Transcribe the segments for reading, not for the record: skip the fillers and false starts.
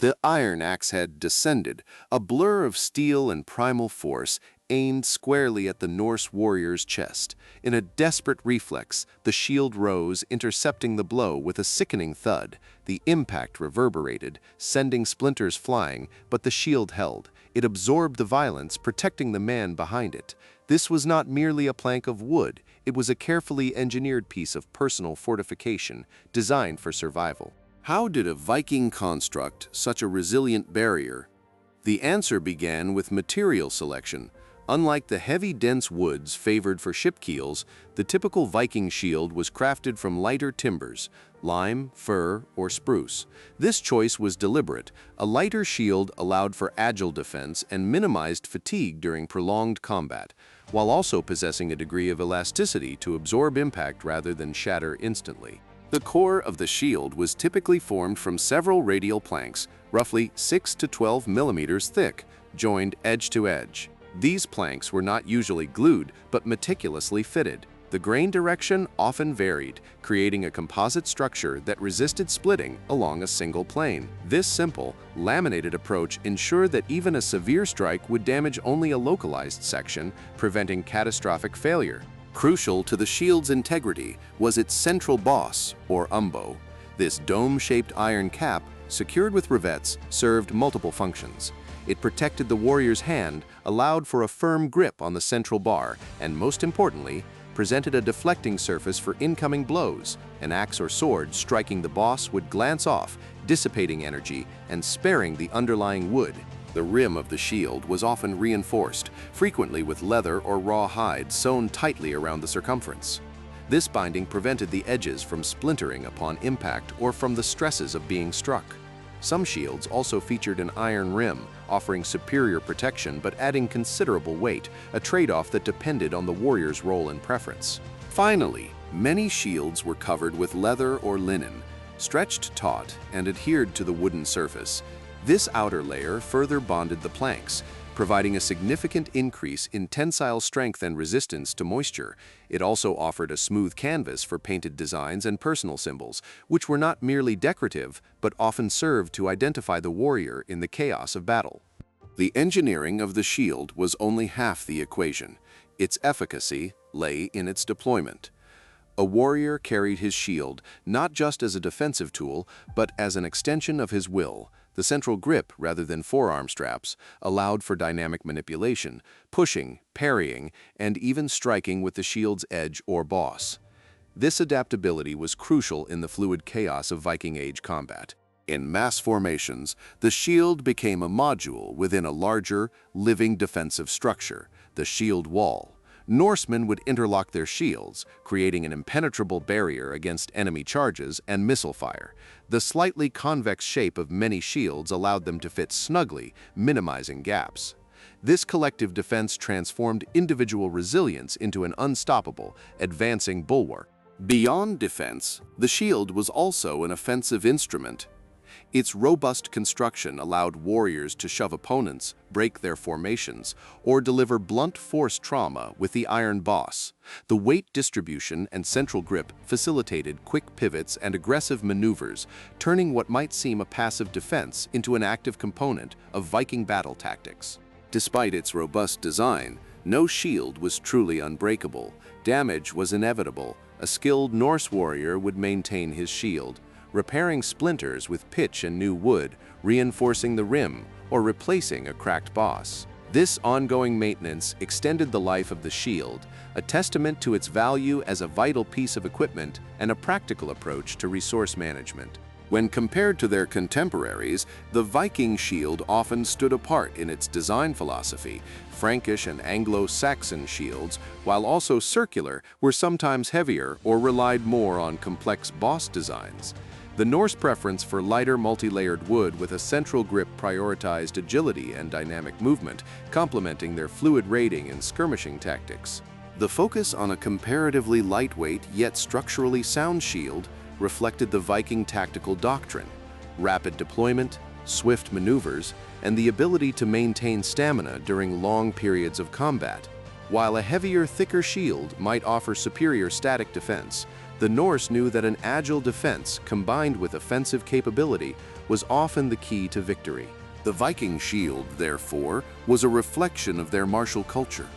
The iron axe had descended, a blur of steel and primal force, aimed squarely at the Norse warrior's chest. In a desperate reflex, the shield rose, intercepting the blow with a sickening thud. The impact reverberated, sending splinters flying, but the shield held. It absorbed the violence, protecting the man behind it. This was not merely a plank of wood, it was a carefully engineered piece of personal fortification, designed for survival. How did a Viking construct such a resilient barrier? The answer began with material selection. Unlike the heavy, dense woods favored for ship keels, the typical Viking shield was crafted from lighter timbers, lime, fir, or spruce. This choice was deliberate. A lighter shield allowed for agile defense and minimized fatigue during prolonged combat, while also possessing a degree of elasticity to absorb impact rather than shatter instantly. The core of the shield was typically formed from several radial planks, roughly 6 to 12 millimeters thick, joined edge to edge. These planks were not usually glued, but meticulously fitted. The grain direction often varied, creating a composite structure that resisted splitting along a single plane. This simple, laminated approach ensured that even a severe strike would damage only a localized section, preventing catastrophic failure. Crucial to the shield's integrity was its central boss, or umbo. This dome-shaped iron cap, secured with rivets, served multiple functions. It protected the warrior's hand, allowed for a firm grip on the central bar, and most importantly, presented a deflecting surface for incoming blows. An axe or sword striking the boss would glance off, dissipating energy and sparing the underlying wood. The rim of the shield was often reinforced, frequently with leather or raw hide sewn tightly around the circumference. This binding prevented the edges from splintering upon impact or from the stresses of being struck. Some shields also featured an iron rim, offering superior protection but adding considerable weight, a trade-off that depended on the warrior's role and preference. Finally, many shields were covered with leather or linen, stretched taut and adhered to the wooden surface. This outer layer further bonded the planks, providing a significant increase in tensile strength and resistance to moisture. It also offered a smooth canvas for painted designs and personal symbols, which were not merely decorative, but often served to identify the warrior in the chaos of battle. The engineering of the shield was only half the equation. Its efficacy lay in its deployment. A warrior carried his shield not just as a defensive tool, but as an extension of his will. The central grip, rather than forearm straps, allowed for dynamic manipulation, pushing, parrying, and even striking with the shield's edge or boss. This adaptability was crucial in the fluid chaos of Viking Age combat. In mass formations, the shield became a module within a larger, living defensive structure, the shield wall. Norsemen would interlock their shields, creating an impenetrable barrier against enemy charges and missile fire. The slightly convex shape of many shields allowed them to fit snugly, minimizing gaps. This collective defense transformed individual resilience into an unstoppable, advancing bulwark. Beyond defense, the shield was also an offensive instrument. Its robust construction allowed warriors to shove opponents, break their formations, or deliver blunt force trauma with the iron boss. The weight distribution and central grip facilitated quick pivots and aggressive maneuvers, turning what might seem a passive defense into an active component of Viking battle tactics. Despite its robust design, no shield was truly unbreakable. Damage was inevitable. A skilled Norse warrior would maintain his shield, repairing splinters with pitch and new wood, reinforcing the rim, or replacing a cracked boss. This ongoing maintenance extended the life of the shield, a testament to its value as a vital piece of equipment and a practical approach to resource management. When compared to their contemporaries, the Viking shield often stood apart in its design philosophy. Frankish and Anglo-Saxon shields, while also circular, were sometimes heavier or relied more on complex boss designs. The Norse preference for lighter multi-layered wood with a central grip prioritized agility and dynamic movement, complementing their fluid raiding and skirmishing tactics. The focus on a comparatively lightweight yet structurally sound shield reflected the Viking tactical doctrine: rapid deployment, swift maneuvers, and the ability to maintain stamina during long periods of combat. While a heavier, thicker shield might offer superior static defense, the Norse knew that an agile defense combined with offensive capability was often the key to victory. The Viking shield, therefore, was a reflection of their martial culture.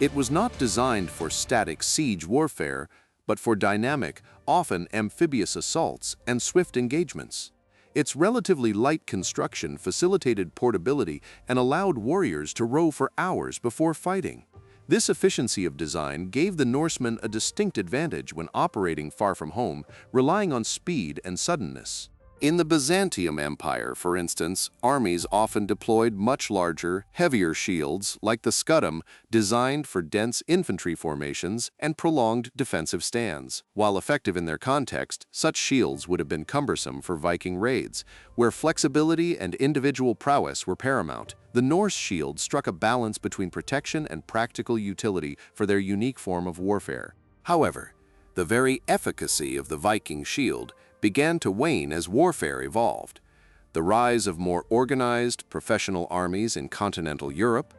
It was not designed for static siege warfare, but for dynamic, often amphibious assaults and swift engagements. Its relatively light construction facilitated portability and allowed warriors to row for hours before fighting. This efficiency of design gave the Norsemen a distinct advantage when operating far from home, relying on speed and suddenness. In the Byzantium Empire, for instance, armies often deployed much larger, heavier shields like the scudum, designed for dense infantry formations and prolonged defensive stands. While effective in their context, such shields would have been cumbersome for Viking raids, where flexibility and individual prowess were paramount. The Norse shield struck a balance between protection and practical utility for their unique form of warfare. However, the very efficacy of the Viking shield began to wane as warfare evolved. The rise of more organized, professional armies in continental Europe,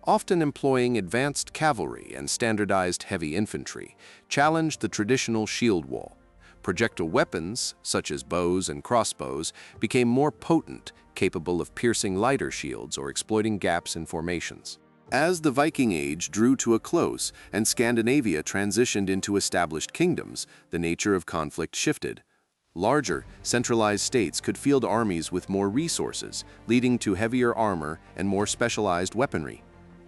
often employing advanced cavalry and standardized heavy infantry, challenged the traditional shield wall. Projectile weapons, such as bows and crossbows, became more potent, capable of piercing lighter shields or exploiting gaps in formations. As the Viking Age drew to a close and Scandinavia transitioned into established kingdoms, the nature of conflict shifted. Larger, centralized states could field armies with more resources, leading to heavier armor and more specialized weaponry.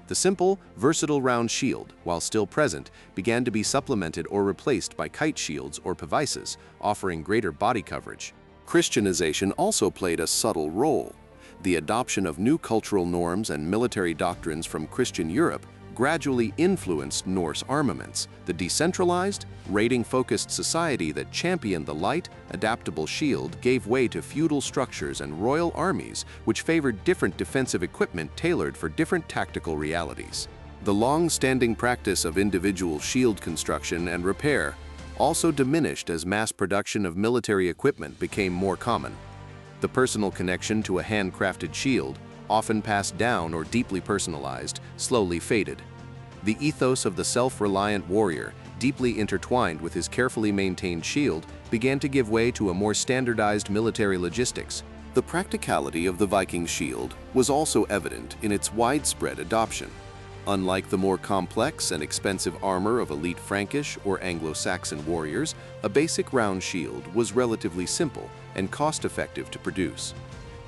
The simple, versatile round shield, while still present, began to be supplemented or replaced by kite shields or pavises, offering greater body coverage. Christianization also played a subtle role. The adoption of new cultural norms and military doctrines from Christian Europe gradually influenced Norse armaments. The decentralized, raiding-focused society that championed the light, adaptable shield gave way to feudal structures and royal armies, which favored different defensive equipment tailored for different tactical realities. The long-standing practice of individual shield construction and repair also diminished as mass production of military equipment became more common. The personal connection to a handcrafted shield, often passed down or deeply personalized, slowly faded. The ethos of the self-reliant warrior, deeply intertwined with his carefully maintained shield, began to give way to a more standardized military logistics. The practicality of the Viking shield was also evident in its widespread adoption. Unlike the more complex and expensive armor of elite Frankish or Anglo-Saxon warriors, a basic round shield was relatively simple and cost-effective to produce.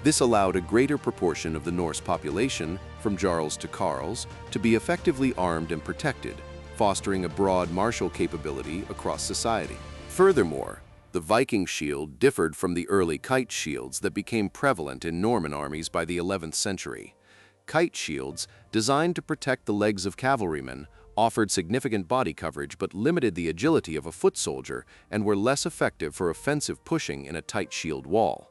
This allowed a greater proportion of the Norse population, from jarls to carls, to be effectively armed and protected, fostering a broad martial capability across society. Furthermore, the Viking shield differed from the early kite shields that became prevalent in Norman armies by the 11th century. Kite shields, designed to protect the legs of cavalrymen, offered significant body coverage but limited the agility of a foot soldier and were less effective for offensive pushing in a tight shield wall.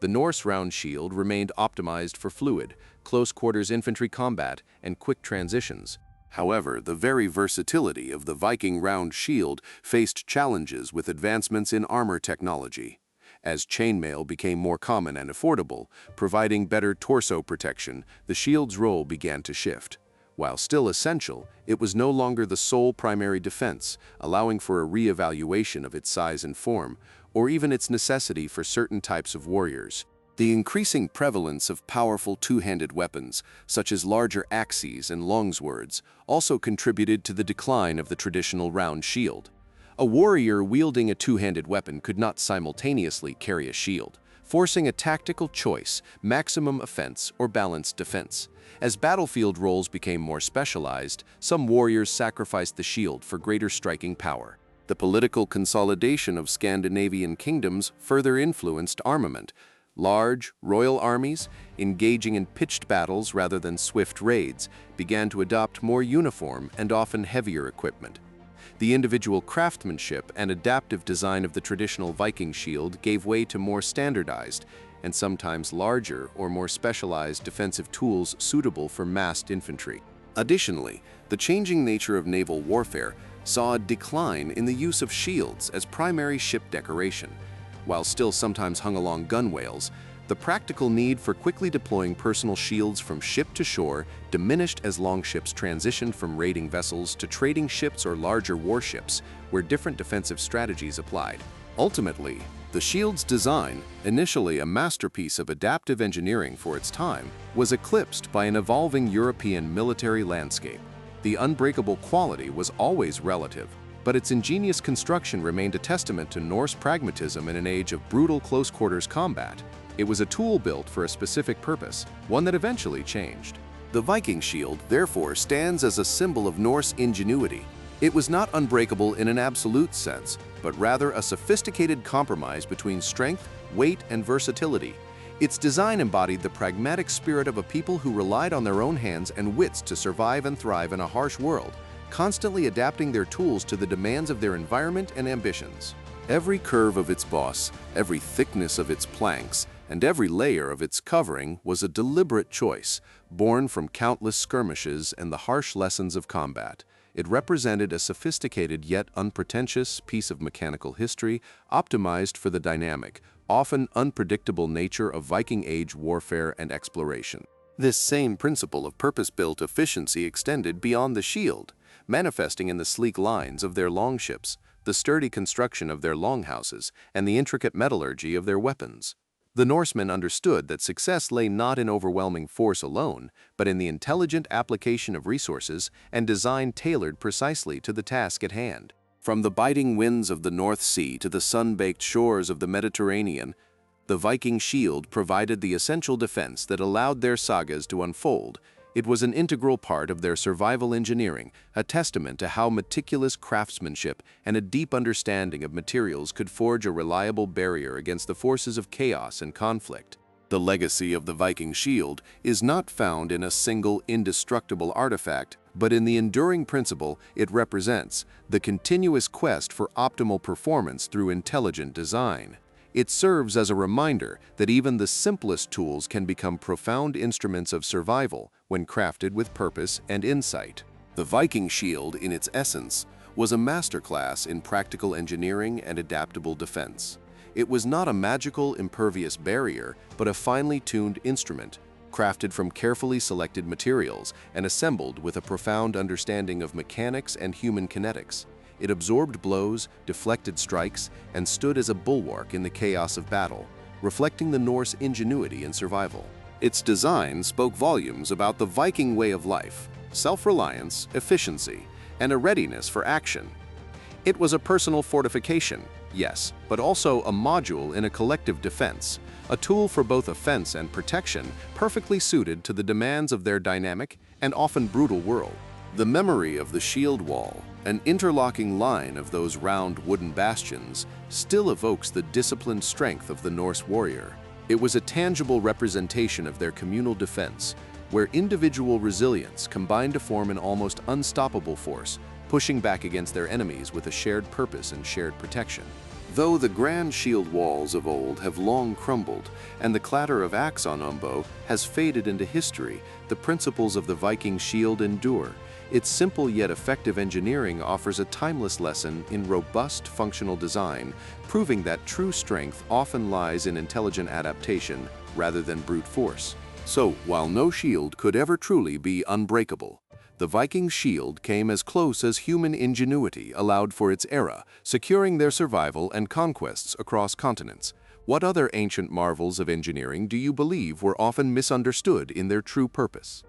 The Norse round shield remained optimized for fluid, close-quarters infantry combat, and quick transitions. However, the very versatility of the Viking round shield faced challenges with advancements in armor technology. As chainmail became more common and affordable, providing better torso protection, the shield's role began to shift. While still essential, it was no longer the sole primary defense, allowing for a re-evaluation of its size and form, or even its necessity for certain types of warriors. The increasing prevalence of powerful two-handed weapons, such as larger axes and longswords, also contributed to the decline of the traditional round shield. A warrior wielding a two-handed weapon could not simultaneously carry a shield, forcing a tactical choice, maximum offense or balanced defense. As battlefield roles became more specialized, some warriors sacrificed the shield for greater striking power. The political consolidation of Scandinavian kingdoms further influenced armament. Large, royal armies, engaging in pitched battles rather than swift raids, began to adopt more uniform and often heavier equipment. The individual craftsmanship and adaptive design of the traditional Viking shield gave way to more standardized and sometimes larger or more specialized defensive tools suitable for massed infantry. Additionally, the changing nature of naval warfare saw a decline in the use of shields as primary ship decoration. While still sometimes hung along gunwales, the practical need for quickly deploying personal shields from ship to shore diminished as longships transitioned from raiding vessels to trading ships or larger warships, where different defensive strategies applied. Ultimately, The shield's design, initially a masterpiece of adaptive engineering for its time, was eclipsed by an evolving European military landscape. The unbreakable quality was always relative, but its ingenious construction remained a testament to Norse pragmatism in an age of brutal close-quarters combat. It was a tool built for a specific purpose, one that eventually changed. The Viking shield, therefore, stands as a symbol of Norse ingenuity. It was not unbreakable in an absolute sense, but rather a sophisticated compromise between strength, weight, and versatility. Its design embodied the pragmatic spirit of a people who relied on their own hands and wits to survive and thrive in a harsh world, constantly adapting their tools to the demands of their environment and ambitions. Every curve of its boss, every thickness of its planks, and every layer of its covering was a deliberate choice, born from countless skirmishes and the harsh lessons of combat. It represented a sophisticated yet unpretentious piece of mechanical history, optimized for the dynamic, often unpredictable nature of Viking Age warfare and exploration. This same principle of purpose-built efficiency extended beyond the shield, manifesting in the sleek lines of their longships, the sturdy construction of their longhouses, and the intricate metallurgy of their weapons. The Norsemen understood that success lay not in overwhelming force alone, but in the intelligent application of resources and design tailored precisely to the task at hand. From the biting winds of the North Sea to the sun-baked shores of the Mediterranean, the Viking shield provided the essential defense that allowed their sagas to unfold. It was an integral part of their survival engineering, a testament to how meticulous craftsmanship and a deep understanding of materials could forge a reliable barrier against the forces of chaos and conflict. The legacy of the Viking shield is not found in a single indestructible artifact, but in the enduring principle it represents, the continuous quest for optimal performance through intelligent design. It serves as a reminder that even the simplest tools can become profound instruments of survival when crafted with purpose and insight. The Viking shield, in its essence, was a masterclass in practical engineering and adaptable defense. It was not a magical, impervious barrier, but a finely tuned instrument, crafted from carefully selected materials and assembled with a profound understanding of mechanics and human kinetics. It absorbed blows, deflected strikes, and stood as a bulwark in the chaos of battle, reflecting the Norse ingenuity in survival. Its design spoke volumes about the Viking way of life, self-reliance, efficiency, and a readiness for action. It was a personal fortification, yes, but also a module in a collective defense, a tool for both offense and protection, perfectly suited to the demands of their dynamic and often brutal world. The memory of the shield wall, an interlocking line of those round wooden bastions, still evokes the disciplined strength of the Norse warrior. It was a tangible representation of their communal defense, where individual resilience combined to form an almost unstoppable force, pushing back against their enemies with a shared purpose and shared protection. Though the grand shield walls of old have long crumbled, and the clatter of axe on umbo has faded into history, the principles of the Viking shield endure. Its simple yet effective engineering offers a timeless lesson in robust functional design, proving that true strength often lies in intelligent adaptation rather than brute force. So, while no shield could ever truly be unbreakable, the Viking shield came as close as human ingenuity allowed for its era, securing their survival and conquests across continents. What other ancient marvels of engineering do you believe were often misunderstood in their true purpose?